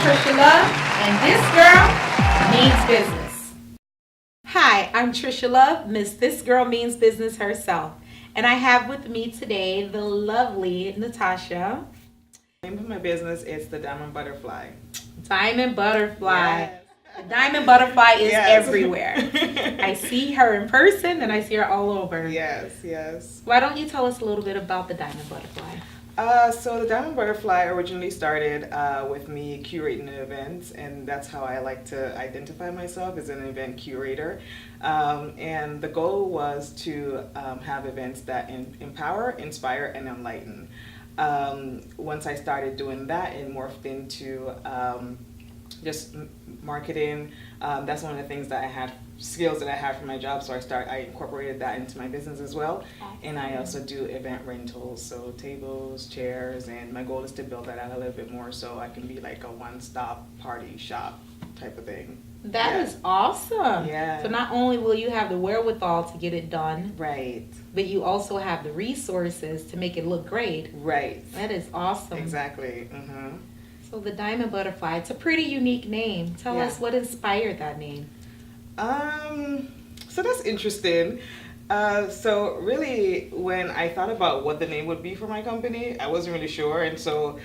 Trisha Love, and this girl means business. Hi, I'm Trisha Love, Miss This Girl Means Business herself. And I have with me today the lovely Natasha. The name of my business is the Diamond Butterfly. Diamond Butterfly. Yes. The Diamond Butterfly is Yes. everywhere. I see her in person and I see her all over. Yes, yes. Why don't you tell us a little bit about the Diamond Butterfly? So the Diamond Butterfly originally started with me curating events, and that's how I like to identify myself as an event curator. And the goal was to have events that empower, inspire, and enlighten. Once I started doing that, it morphed into just marketing. That's one of the things that I had, skills that I had from my job, so I incorporated that into my business as well. And I also do event rentals, so tables, chairs, and my goal is to build that out a little bit more so I can be like a one-stop party shop type of thing. That is awesome. Yeah. So not only will you have the wherewithal to get it done, Right. but you also have the resources to make it look great. Right. That is awesome. Exactly. Mm-hmm. So the Diamond Butterfly, it's a pretty unique name. Tell us what inspired that name. So that's interesting. So really, when I thought about what the name would be for my company, I wasn't really sure. And so,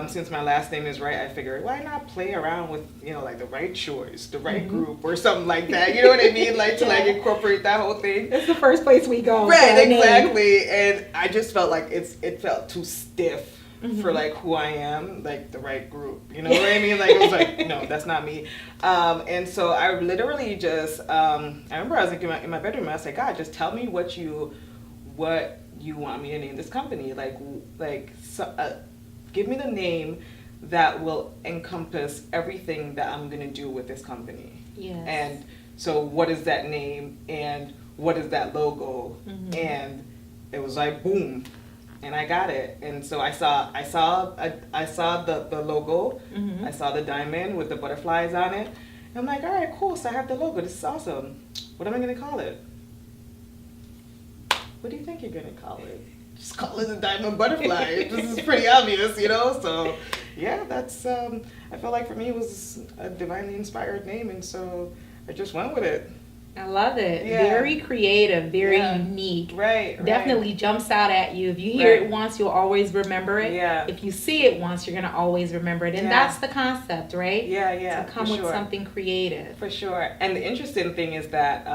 since my last name is Wright, I figured, why not play around with, like the Wright Shores, the Wright Group, or something like that. You know what I mean? Like to incorporate that whole thing. That's the first place we go. Right, exactly. And I just felt like it felt too stiff. For like who I am, like the right group, you know what I mean? Like it was like, no, that's not me. And so I literally just, I remember I was like in my bedroom, and I was like, God, just tell me what you want me to name this company. Give me the name that will encompass everything that I'm gonna do with this company. Yes. And so, what is that name, and what is that logo? And it was like boom. And I got it, and so I saw the logo. I saw the diamond with the butterflies on it. And I'm like, all right, cool. So I have the logo. This is awesome. What am I gonna call it? What do you think you're gonna call it? Just call it the Diamond Butterfly. This is pretty obvious, So yeah, that's. I felt like for me it was a divinely inspired name, and so I just went with it. I love it. Yeah. Very creative, very unique. Right. Definitely jumps out at you. If you hear it once, you'll always remember it. Yeah. If you see it once, you're going to always remember it. And that's the concept, right? Yeah. To come with something creative. For sure. And the interesting thing is that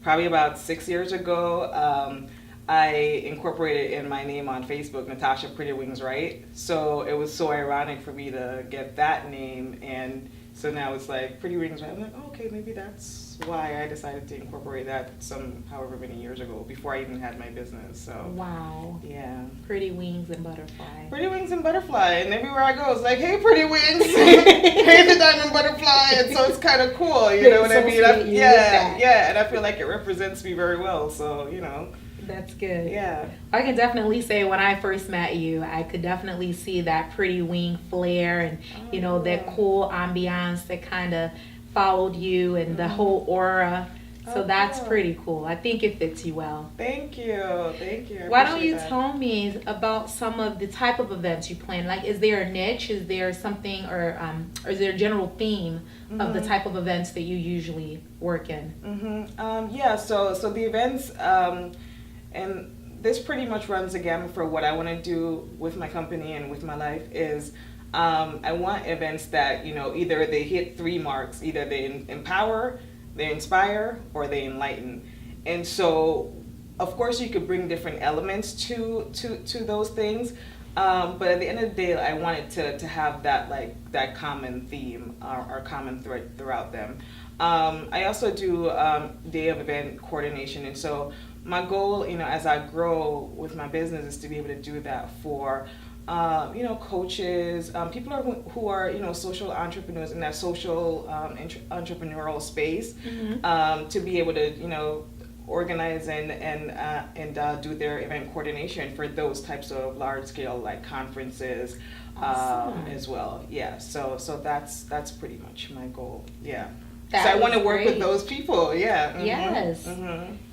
probably about 6 years ago, I incorporated in my name on Facebook, Natasha Prettywings, Wright. So it was so ironic for me to get that name, and so now it's like Prettywings, Wright. I'm like, oh, okay, maybe that's why I decided to incorporate that however many years ago, before I even had my business. So wow. Yeah. Prettywings and Butterfly. Prettywings and Butterfly, and everywhere I go, it's like, hey, Prettywings, hey, the Diamond Butterfly, and so it's kind of cool, you know what I mean? Yeah, and I feel like it represents me very well, so, That's good. Yeah. I can definitely say when I first met you, I could definitely see that pretty wing flair and, that cool ambiance that kind of followed you and the whole aura. So that's pretty cool. I think it fits you well. Thank you. Why don't you tell me about some of the type of events you plan? Like, is there a niche? Is there something, or is there a general theme of the type of events that you usually work in? So the events, and this pretty much runs the gamut for what I want to do with my company and with my life is I want events that, either they hit 3 marks, either they empower, they inspire, or they enlighten. And so, of course, you could bring different elements to those things, but at the end of the day, I wanted to have that common theme or common thread throughout them. I also do day of event coordination, and so my goal, as I grow with my business, is to be able to do that for coaches, people who are social entrepreneurs in that social entrepreneurial space, to be able to organize and do their event coordination for those types of large scale conferences. Awesome. As well. Yeah. So that's pretty much my goal. Yeah. So I want to work great. with those people. Yeah. Yes.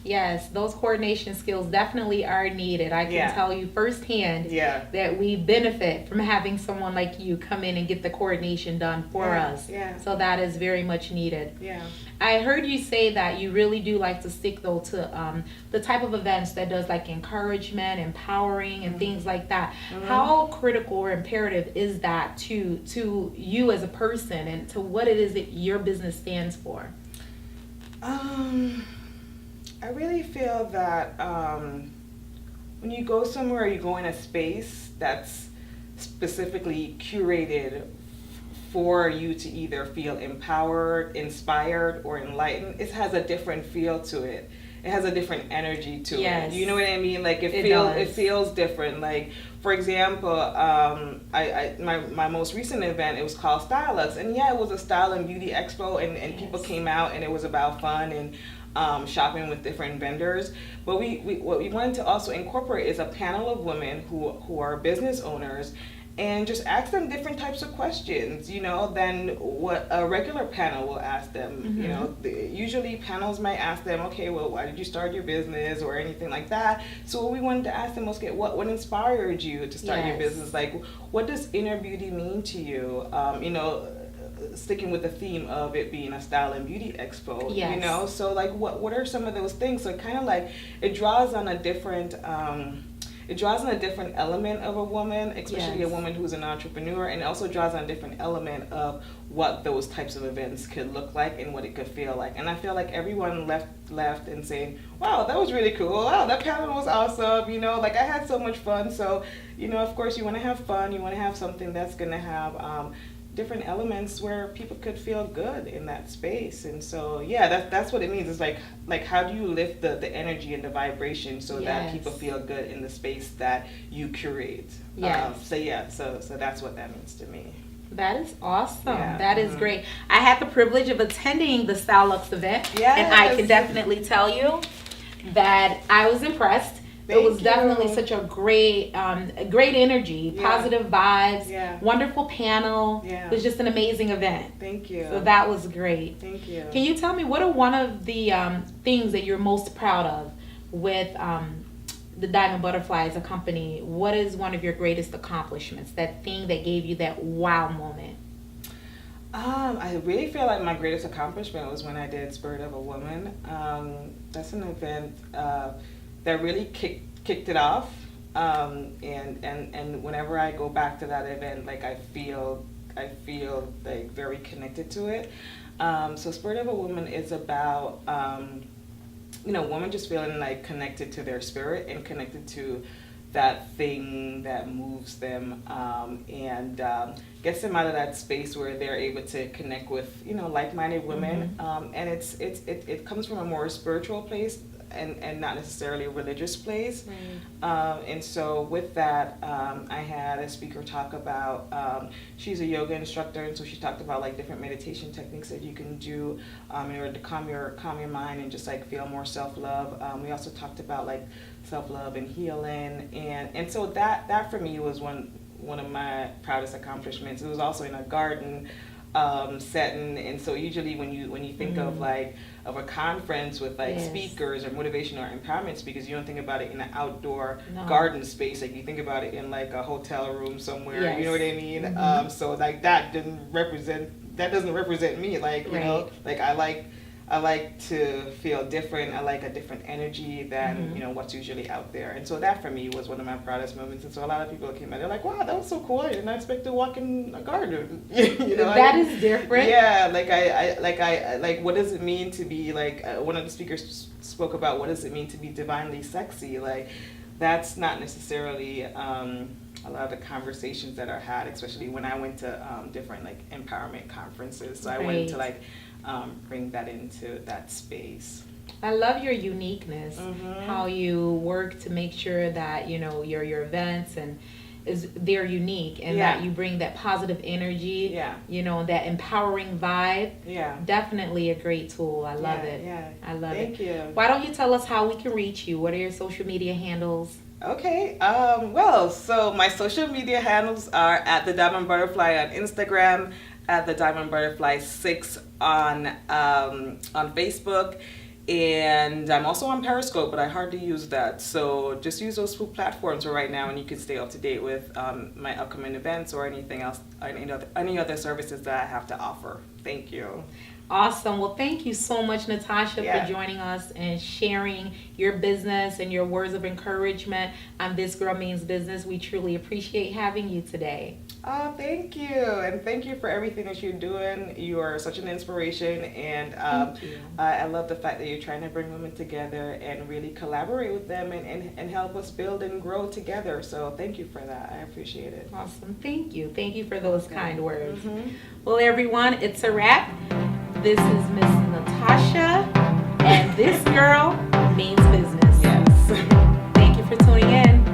Yes, those coordination skills definitely are needed. I can tell you firsthand that we benefit from having someone like you come in and get the coordination done for us. Yeah. So that is very much needed. Yeah. I heard you say that you really do like to stick though to the type of events that does like encouragement, empowering, and things like that. How critical or imperative is that to you as a person and to what it is that your business stands for? I really feel that when you go somewhere, you go in a space that's specifically curated for you to either feel empowered, inspired, or enlightened. It has a different feel to it. It has a different energy to it. You know what I mean? Like it feels different. Like for example, my most recent event, it was called Stylux, and it was a style and beauty expo, and people came out, and it was about fun and shopping with different vendors. But what we wanted to also incorporate is a panel of women who are business owners, and just ask them different types of questions, than what a regular panel will ask them. Usually panels might ask them, okay, well, why did you start your business or anything like that? So what we wanted to ask them was, okay, what inspired you to start your business? Like, what does inner beauty mean to you? Sticking with the theme of it being a style and beauty expo, so like what are some of those things? So kind of like it draws on a different element of a woman, especially a woman who's an entrepreneur, and it also draws on a different element of what those types of events could look like and what it could feel like. And I feel like everyone left and saying, wow, that was really cool. Wow, that panel was awesome. Like I had so much fun. So, of course you want to have fun. You want to have something that's going to have different elements where people could feel good in that space. And so that's what it means. It's like how do you lift the energy and the vibration so that people feel good in the space that you curate. So that's what that means to me. That is awesome. That is great. I had the privilege of attending the Stylux event, and I can definitely tell you that I was impressed. It was definitely such a great energy, positive vibes, wonderful panel. It was just an amazing event. Thank you. So that was great. Thank you. Can you tell me what are one of the things that you're most proud of with the Diamond Butterfly as a company? What is one of your greatest accomplishments? That thing that gave you that wow moment? I really feel like my greatest accomplishment was when I did Spirit of a Woman. That's an event that really kicked it off, and whenever I go back to that event, like I feel like very connected to it. So Spirit of a Woman is about women just feeling like connected to their spirit and connected to that thing that moves them, and gets them out of that space where they're able to connect with like-minded women, and it comes from a more spiritual place and not necessarily a religious place. And so with that, I had a speaker talk about, she's a yoga instructor, and so she talked about like different meditation techniques that you can do in order to calm your mind and just like feel more self-love. We also talked about like self-love and healing, and so that for me was one of my proudest accomplishments. It was also in a garden setting, and so usually when you think of a conference with like speakers or motivation or empowerment speakers, you don't think about it in an outdoor garden space. Like you think about it in like a hotel room somewhere. You know what I mean? So like that doesn't represent me. Like like I like to feel different. I like a different energy than what's usually out there. And so that for me was one of my proudest moments. And so a lot of people came out, they're like, wow, that was so cool. I didn't expect to walk in a garden. That is different. Yeah, like what does it mean to be like, one of the speakers spoke about what does it mean to be divinely sexy. Like that's not necessarily a lot of the conversations that are had, especially when I went to different like empowerment conferences. So I went to like bring that into that space. I love your uniqueness, how you work to make sure that your events they're unique, and that you bring that positive energy, that empowering vibe. Definitely a great tool. I love it. I love it. Thank you. Why don't you tell us how we can reach you? What are your social media handles? Okay, so my social media handles are at the Diamond Butterfly on Instagram, at the Diamond Butterfly 6 on Facebook. And I'm also on Periscope, but I hardly use that. So just use those two platforms for right now, and you can stay up to date with my upcoming events or anything else, any other services that I have to offer. Thank you. Awesome. Well, thank you so much, Natasha, for joining us and sharing your business and your words of encouragement on This Girl Means Business. We truly appreciate having you today. Oh, thank you. And thank you for everything that you're doing. You are such an inspiration. And I love the fact that you're trying to bring women together and really collaborate with them and help us build and grow together. So thank you for that. I appreciate it. Awesome. Thank you. Thank you for those kind words. Well, everyone, it's a wrap. This is Miss Natasha, and This Girl Means Business. Yes. Thank you for tuning in.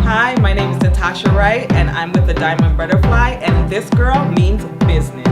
Hi, my name is Natasha Wright, and I'm with the Diamond Butterfly, and This Girl Means Business.